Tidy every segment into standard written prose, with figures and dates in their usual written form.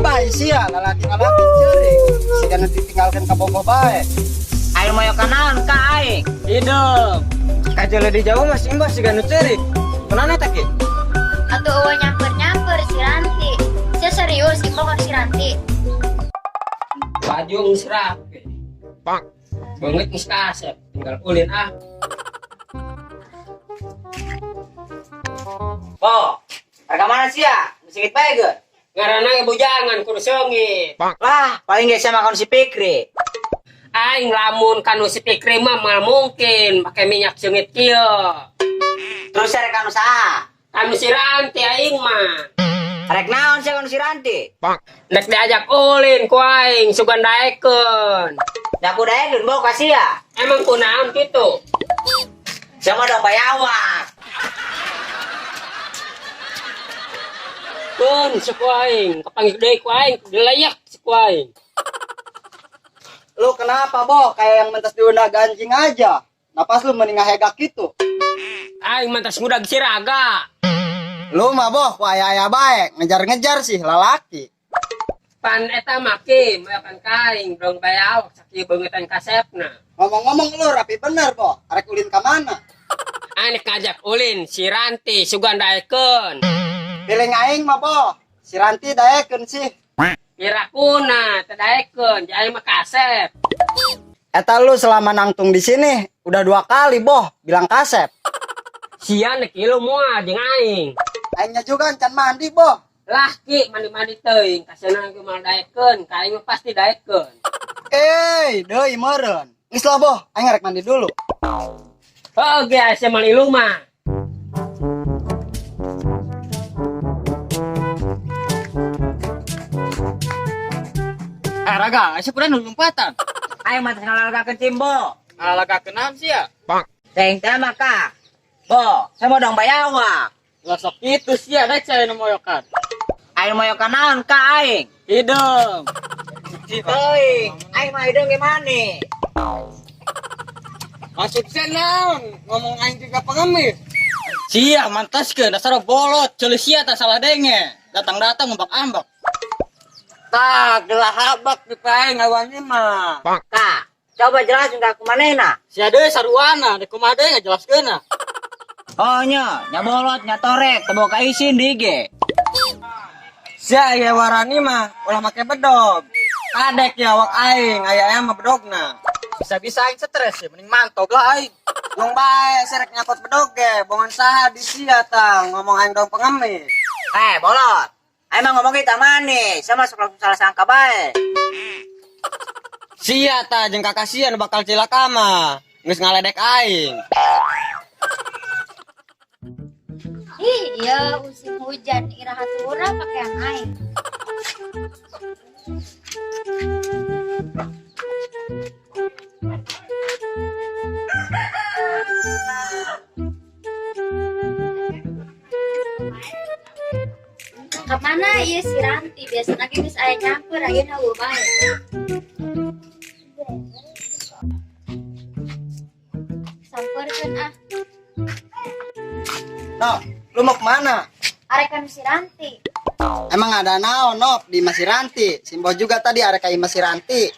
Lebay sia lalaki-lalaki ceurik siga ditinggalkeun ka bogoh bae. Aing moyo kanaon ka aing? Hidup. Kajelo di Jawa masih imbas siga nu ceurik. Kenana tak ge? Atuh eueuh nyamper-nyamper si Ranti. Sia serius ieu kon si Ranti. Baju geus rapi. Pak. Beungeut geus kasep, tinggal ulin ah. Bo, harga mana sia? Singit bae ge. Ngaranna bujangan kudu seungit. Lah, paling ge sama kon si Pikri. Aing lamun kanu si Pikri mah mungkin make minyak seungit kieu. Terus arek anu saha? Kanu si Ranti aing mah. Arek naon sia kon si Ranti? Nek diajak ulin ku aing sugan daekeun. Nyaku daekeun bo ka sia. Emang kunaon kitu? Sama dong bayawak. Pun suku aing, kapanggil deui ku aing, dilayak suku aing. Lu kenapa boh kayak yang mentas diundah ganjing aja? Napas lu mending ngahegak gitu. Aing mantas ngudag siraga. Lu mah boh ku aya-aya bae ngejar-ngejar sih lalaki. Pan eta make mayakan kaing dong bayawak sakieu beungetan kasepna. Ngomong-ngomong lu rapi bener boh, arek ulin ka mana? Aing ngajak ulin si Ranti sugan daekeun. Piling aing mah boh, si Ranti daekeun sih. Kira kuna teu daekeun, jadi mah kasep. Eta lu selama nangtung di sini udah 2 kali boh bilang kasep. Sia nek ieu moal jeung aing. Aingnya juga encan mandi boh. Lah ki mandi-mandi teuing, kasana ge mal daekeun, ka aing mah pasti daekeun. Deui meureun. Geus lah boh, aing rek mandi dulu. Heuh ge asa mal ilu mah. Raga, asa kudu nu lompatan. Aing mah ngalalgakeun cimbo. Alagakeun naon sia? Teng teh mah ka. Bo, sama dong bayawak. Lah sok kitu sia da cai nu moyokan. Aing moyo kanaon ka aing? Hidup. Teuing, aing mah hideung ge maneh. Maksud sia naon? Ngomong aing juga pengemis. Sia mantaskeun dasar bolot, ceuleuh sia tah salah denge. Datang-datang ngambak-ambak. Tah, gelah habak di paeng awannya mah. Ka, coba jelasin ka kumanehna. Sia deui saruana, di kumaha deui ngajelaskeunna. Oh nya bolot, nya torek, teu boga isin di ge. Sia aya warani mah ulah make bedog. Kadek ya wak aing, aya mah bedogna. Bisa-bisa aing stres ya, mending mantog lah aing. Wong bae serek nyakot bedog ge, bongan saha di sia tah ngomong aing dong pengemis. Bolot. Emang ngomong kita manis, sama sok langsung salah sangka bae. Sia tah jeung kakasian bakal cilaka mah. Geus ngaledek aing. Ih, dia musim hujan iraha turun pakaian aing. Kemana ieu si Ranti? Biasana ge geus aya campur ayeuna eueuh bae. Sampeurkeun ah. Noh, lu mau kemana? Arek anu si Ranti. Emang ada naon Nop di Mas Ranti? Simbo juga tadi arek ka Mas Ranti.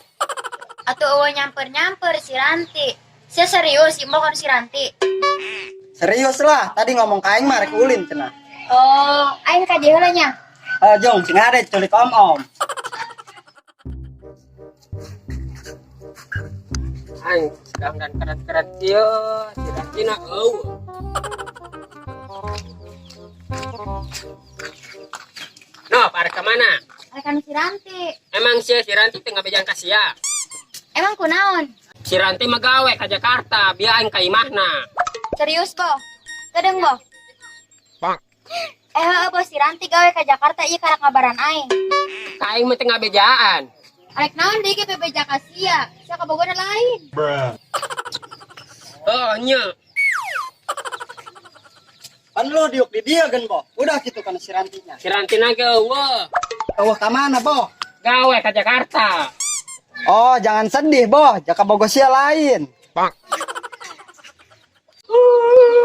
Atuh eueuh nyamper-nyamper si Ranti. Sia serius ieu kon si Ranti. Serius lah, tadi ngomong ka aing mah arek ulin cenah. Oh, aing ka heula nya. Jong, sing ada culik om-om. Aing sedang dan keren-keren kieu, si Ranti na eueuh. No, parek ka mana? Arek anu si Ranti. Emang si Ranti teu ngabejang ka sia. Emang kunaon? Si Ranti mah gawe ka Jakarta, biar aing ka imahna. Serius, Bo? Teudeung, Bo? Bo, si Ranti gawe ka Jakarta ieu karek ngabaran aing. Ka aing mah teu ngabejaan. Arek naon deui ge bebeja ka sia? Sia kabogona lain. Oh, nya. Kan lu diuk di dia kan, Bo? Udah gitu kan si Rantinya. Si Ranti na ge eueuh. Eueuh ka mana, Bo? Gawe ka Jakarta. Oh, jangan sedih, Bo. Jaka bogo sia lain.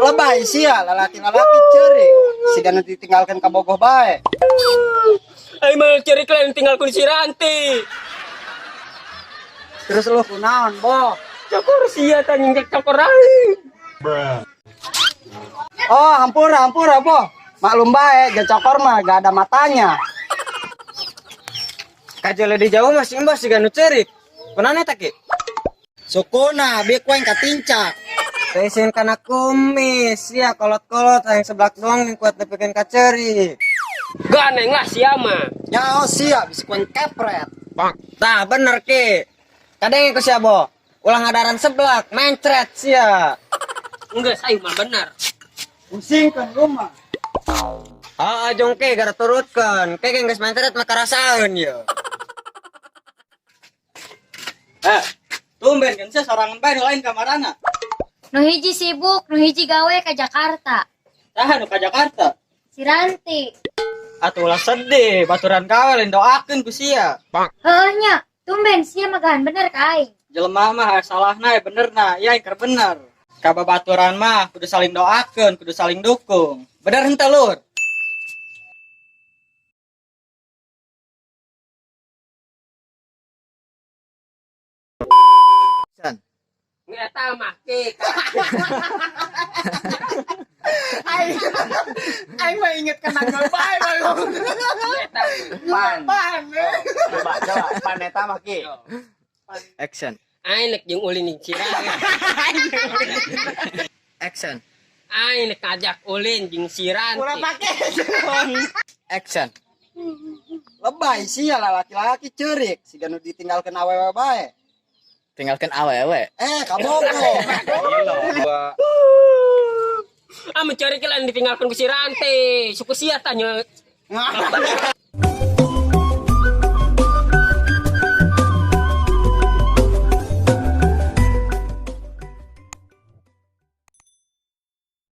Lebay sia lalaki-lalaki ceurik. Siga ditinggalkeun ka bogoh bae. Ay mal cari kalian tinggal kun si Ranti. Terus lu kunaon, Bo? Cokor sia tanying cek cokor aing. Oh, hampura, Bo. Maklum bae, jacokor mah gak ada matanya. Kajole di jauh masih imbas si ganu cerik. Kenapa tak ki? Sukuna, biek weng katincak. Tesin kana kumis, ya kolot-kolot yang sebelah doang yang kuat dibikin kaceri. Ganeng lah sia mah. Nyao sia, bisa kuen kepret. Tah bener ki. Kadang ikut siapa? Ulang adaran seblak, mencret sia. Enggak saya mah benar. Pusingkan rumah. Jong ke gara turutkan. Ke geus mencret mah karasaeun ya. Tumben kan saya sorangan bae lain kamarana. Nu hiji sibuk, nu hiji gawe ke Jakarta. Tahan ka Jakarta. Si Ranti. Atuh ulah sedih, baturan kawe lain doakeun ku sia. Heeh nya, tumben sia magahan bener ka aing. Jelema mah salahna benerna, ya ingker bener. Kababaturan mah kudu saling doakeun, kudu saling dukung. Bener henteu lur? Eta mah ke. Aing mah inget kana bae bae. Eta Coba paneta mah ki. Action. aing nek jeung ulin jeung si Ranti. Action. Aing nek ngajak ulin jeung si Ranti. Action. Lebay sia lah laki-laki cerik, si ganu ditinggalkeun awewe bae. Tinggalkan awewe. Kabogo. Ah mencari kalian ditinggalkan ku si Ranti. Suku sia tanya.